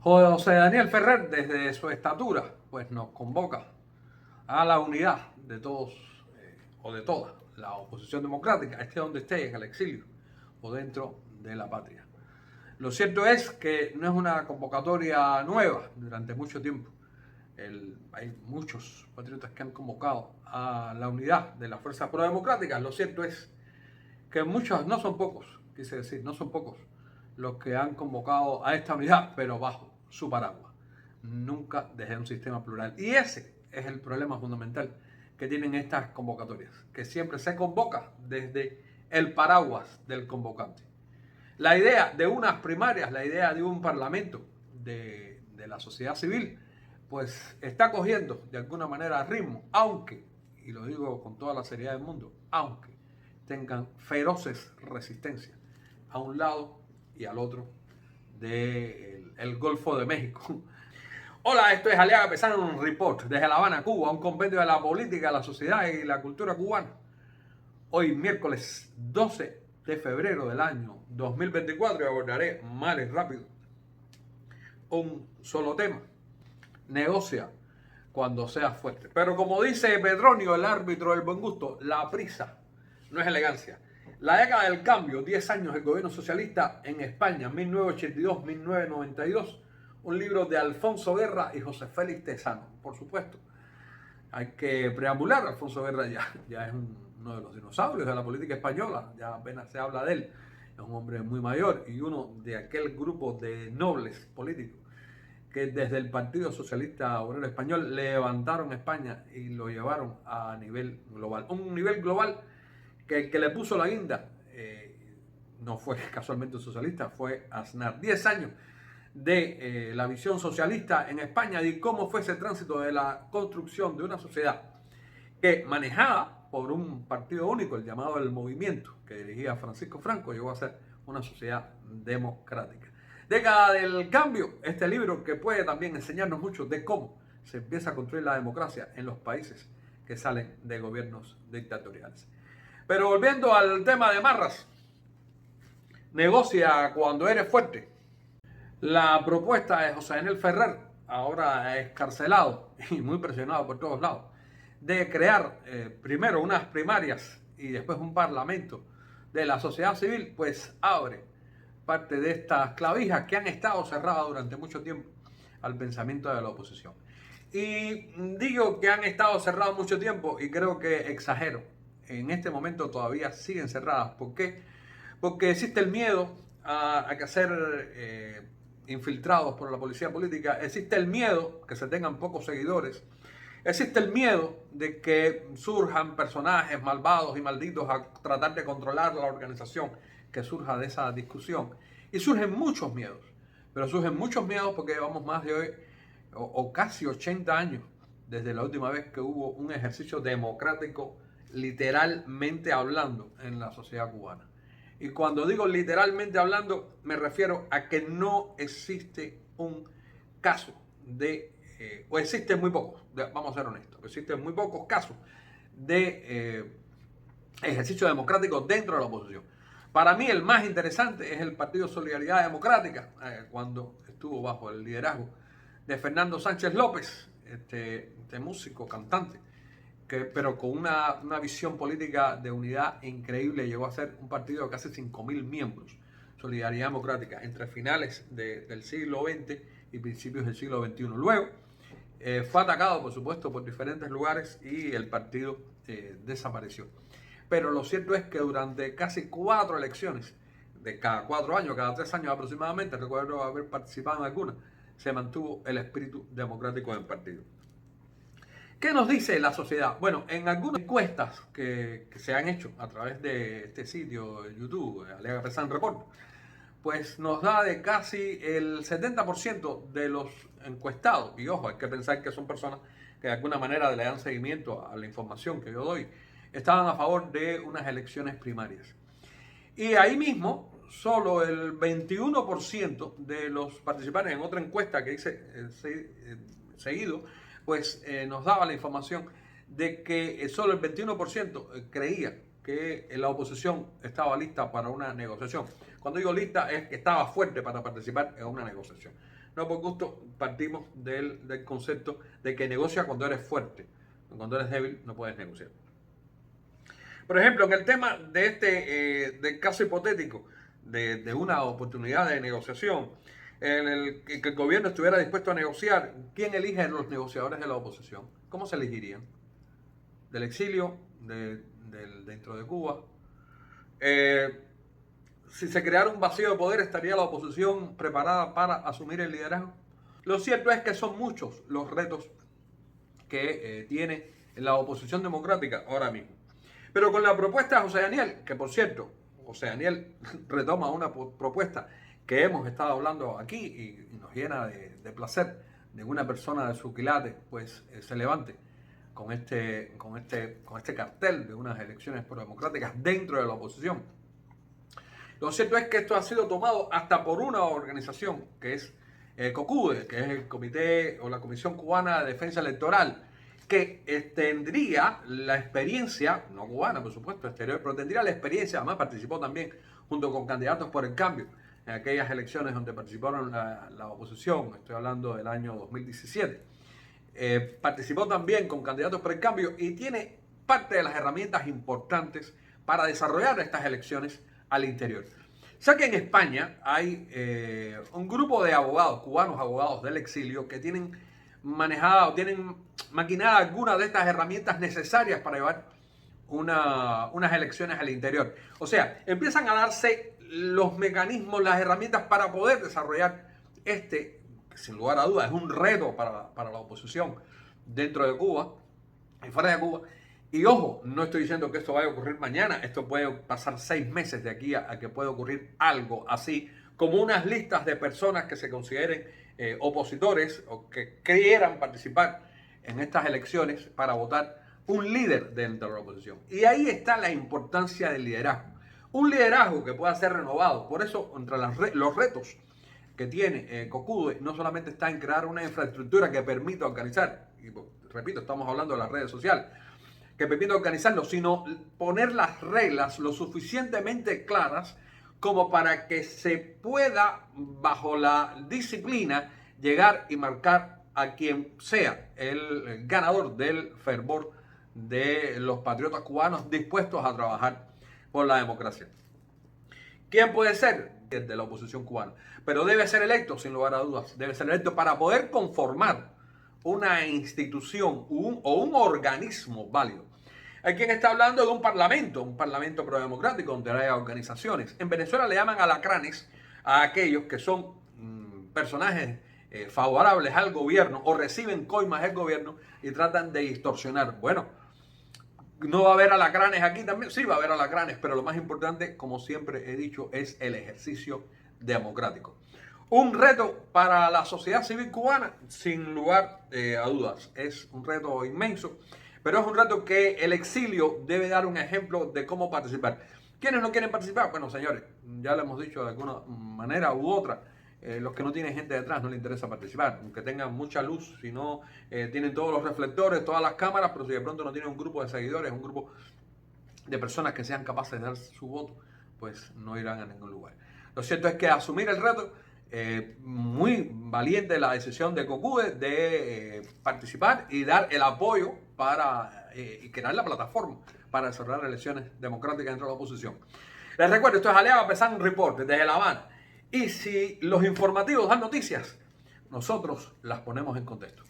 José Daniel Ferrer, desde su estatura, pues nos convoca a la unidad de todos o de toda la oposición democrática, esté donde esté, en el exilio o dentro de la patria. Lo cierto es que no es una convocatoria nueva durante mucho tiempo. Hay muchos patriotas que han convocado a la unidad de las fuerzas prodemocráticas. Lo cierto es que muchos, no son pocos, quise decir, no son pocos los que han convocado a esta unidad, pero bajo su paraguas, nunca desde un sistema plural. Y ese es el problema fundamental que tienen estas convocatorias, que siempre se convoca desde el paraguas del convocante. La idea de unas primarias, la idea de un parlamento de la sociedad civil, pues está cogiendo de alguna manera ritmo, aunque, y lo digo con toda la seriedad del mundo, aunque tengan feroces resistencias a un lado y al otro del Golfo de México. Hola, esto es Aliaga Pesán Report desde La Habana, Cuba, un compendio de la política, la sociedad y la cultura cubana. Hoy, miércoles 12 de febrero del año 2024, abordaré mal y rápido un solo tema. Negocia cuando seas fuerte. Pero como dice Pedronio, el árbitro del buen gusto, la prisa no es elegancia. La década del cambio, 10 años del gobierno socialista en España, 1982-1992, un libro de Alfonso Guerra y José Félix Tesano. Por supuesto, hay que preambular, Alfonso Guerra ya es uno de los dinosaurios de la política española, ya apenas se habla de él, es un hombre muy mayor y uno de aquel grupo de nobles políticos que desde el Partido Socialista Obrero Español levantaron España y lo llevaron a nivel global. Un nivel global que el que le puso la guinda no fue casualmente un socialista, fue Aznar. 10 años de la visión socialista en España y cómo fue ese tránsito de la construcción de una sociedad que manejada por un partido único, el llamado El Movimiento, que dirigía Francisco Franco, llegó a ser una sociedad democrática. Década del cambio, este libro que puede también enseñarnos mucho de cómo se empieza a construir la democracia en los países que salen de gobiernos dictatoriales. Pero volviendo al tema de Marras, negocia cuando eres fuerte. La propuesta de José Daniel Ferrer, ahora excarcelado y muy presionado por todos lados, de crear primero unas primarias y después un parlamento de la sociedad civil, pues abre parte de estas clavijas que han estado cerradas durante mucho tiempo al pensamiento de la oposición. Y digo que han estado cerradas mucho tiempo y creo que exagero. En este momento todavía siguen cerradas. ¿Por qué? Porque existe el miedo a ser infiltrados por la policía política, existe el miedo que se tengan pocos seguidores, existe el miedo de que surjan personajes malvados y malditos a tratar de controlar la organización que surja de esa discusión. Y surgen muchos miedos, pero surgen muchos miedos porque llevamos más de hoy o casi 80 años desde la última vez que hubo un ejercicio democrático literalmente hablando en la sociedad cubana. Y cuando digo literalmente hablando, me refiero a que no existe un caso o existen muy pocos, vamos a ser honestos, existen muy pocos casos de ejercicio democrático dentro de la oposición. Para mí el más interesante es el Partido Solidaridad Democrática, cuando estuvo bajo el liderazgo de Fernando Sánchez López, este músico, cantante, pero con una visión política de unidad increíble. Llegó a ser un partido de casi 5.000 miembros, Solidaridad Democrática, entre finales del siglo XX y principios del siglo XXI. Luego fue atacado, por supuesto, por diferentes lugares y el partido desapareció. Pero lo cierto es que durante casi 4 elecciones, de cada 4 años, cada 3 años aproximadamente, recuerdo haber participado en algunas, se mantuvo el espíritu democrático del partido. ¿Qué nos dice la sociedad? Bueno, en algunas encuestas que se han hecho a través de este sitio de YouTube, Aliaga Pesán Report, pues nos da de casi el 70% de los encuestados, y ojo, hay que pensar que son personas que de alguna manera le dan seguimiento a la información que yo doy, estaban a favor de unas elecciones primarias. Y ahí mismo, solo el 21% de los participantes en otra encuesta que hice seguido, pues nos daba la información de que solo el 21% creía que la oposición estaba lista para una negociación. Cuando digo lista es que estaba fuerte para participar en una negociación. no por gusto, partimos del concepto de que negocia cuando eres fuerte. Cuando eres débil no puedes negociar. Por ejemplo, en el tema de del caso hipotético de una oportunidad de negociación, que el gobierno estuviera dispuesto a negociar, ¿quién elige los negociadores de la oposición? ¿Cómo se elegirían? ¿Del exilio? ¿Dentro de Cuba? Si se creara un vacío de poder, ¿estaría la oposición preparada para asumir el liderazgo? Lo cierto es que son muchos los retos que tiene la oposición democrática ahora mismo. Pero con la propuesta de José Daniel, que por cierto, José Daniel retoma una propuesta que hemos estado hablando aquí y nos llena de placer de una persona de su quilate, pues se levante con este cartel de unas elecciones pro-democráticas dentro de la oposición. Lo cierto es que esto ha sido tomado hasta por una organización que es COCUDE, que es el Comité o la Comisión Cubana de Defensa Electoral, que tendría la experiencia, no cubana por supuesto, exterior, pero tendría la experiencia, además participó también junto con Candidatos por el Cambio en aquellas elecciones donde participaron la oposición, estoy hablando del año 2017. Participó también con Candidatos por el Cambio y tiene parte de las herramientas importantes para desarrollar estas elecciones al interior. Ya que en España hay un grupo de abogados, cubanos abogados del exilio, que tienen manejada o tienen maquinada algunas de estas herramientas necesarias para llevar unas elecciones al interior. O sea, empiezan a darse los mecanismos, las herramientas para poder desarrollar que sin lugar a dudas es un reto para la oposición dentro de Cuba y fuera de Cuba. Y ojo, no estoy diciendo que esto vaya a ocurrir mañana, esto puede pasar 6 meses de aquí a que pueda ocurrir algo así, como unas listas de personas que se consideren opositores o que quieran participar en estas elecciones para votar un líder dentro de la oposición. Y ahí está la importancia del liderazgo. Un liderazgo que pueda ser renovado. Por eso, entre los retos que tiene COCUDE, no solamente está en crear una infraestructura que permita organizar, y repito, estamos hablando de las redes sociales, que permita organizarlo, sino poner las reglas lo suficientemente claras como para que se pueda, bajo la disciplina, llegar y marcar a quien sea el ganador del fervor de los patriotas cubanos dispuestos a trabajar por la democracia. ¿Quién puede ser? El de la oposición cubana. Pero debe ser electo, sin lugar a dudas. Debe ser electo para poder conformar una institución o un organismo válido. Hay quien está hablando de un parlamento prodemocrático donde haya organizaciones. En Venezuela le llaman alacranes a aquellos que son personajes favorables al gobierno o reciben coimas del gobierno y tratan de distorsionar. Bueno, no va a haber alacranes aquí también, sí va a haber alacranes, pero lo más importante, como siempre he dicho, es el ejercicio democrático. Un reto para la sociedad civil cubana, sin lugar a dudas, es un reto inmenso, pero es un reto que el exilio debe dar un ejemplo de cómo participar. ¿Quiénes no quieren participar? Bueno, señores, ya lo hemos dicho de alguna manera u otra, los que no tienen gente detrás no les interesa participar, aunque tengan mucha luz, si no tienen todos los reflectores, todas las cámaras, pero si de pronto no tienen un grupo de seguidores, un grupo de personas que sean capaces de dar su voto, pues no irán a ningún lugar. Lo cierto es que asumir el reto, muy valiente la decisión de COCUDE de participar y dar el apoyo para y crear la plataforma para desarrollar elecciones democráticas dentro de la oposición. Les recuerdo, esto es Aliaga Pesán Report desde La Habana. Y si los informativos dan noticias, nosotros las ponemos en contexto.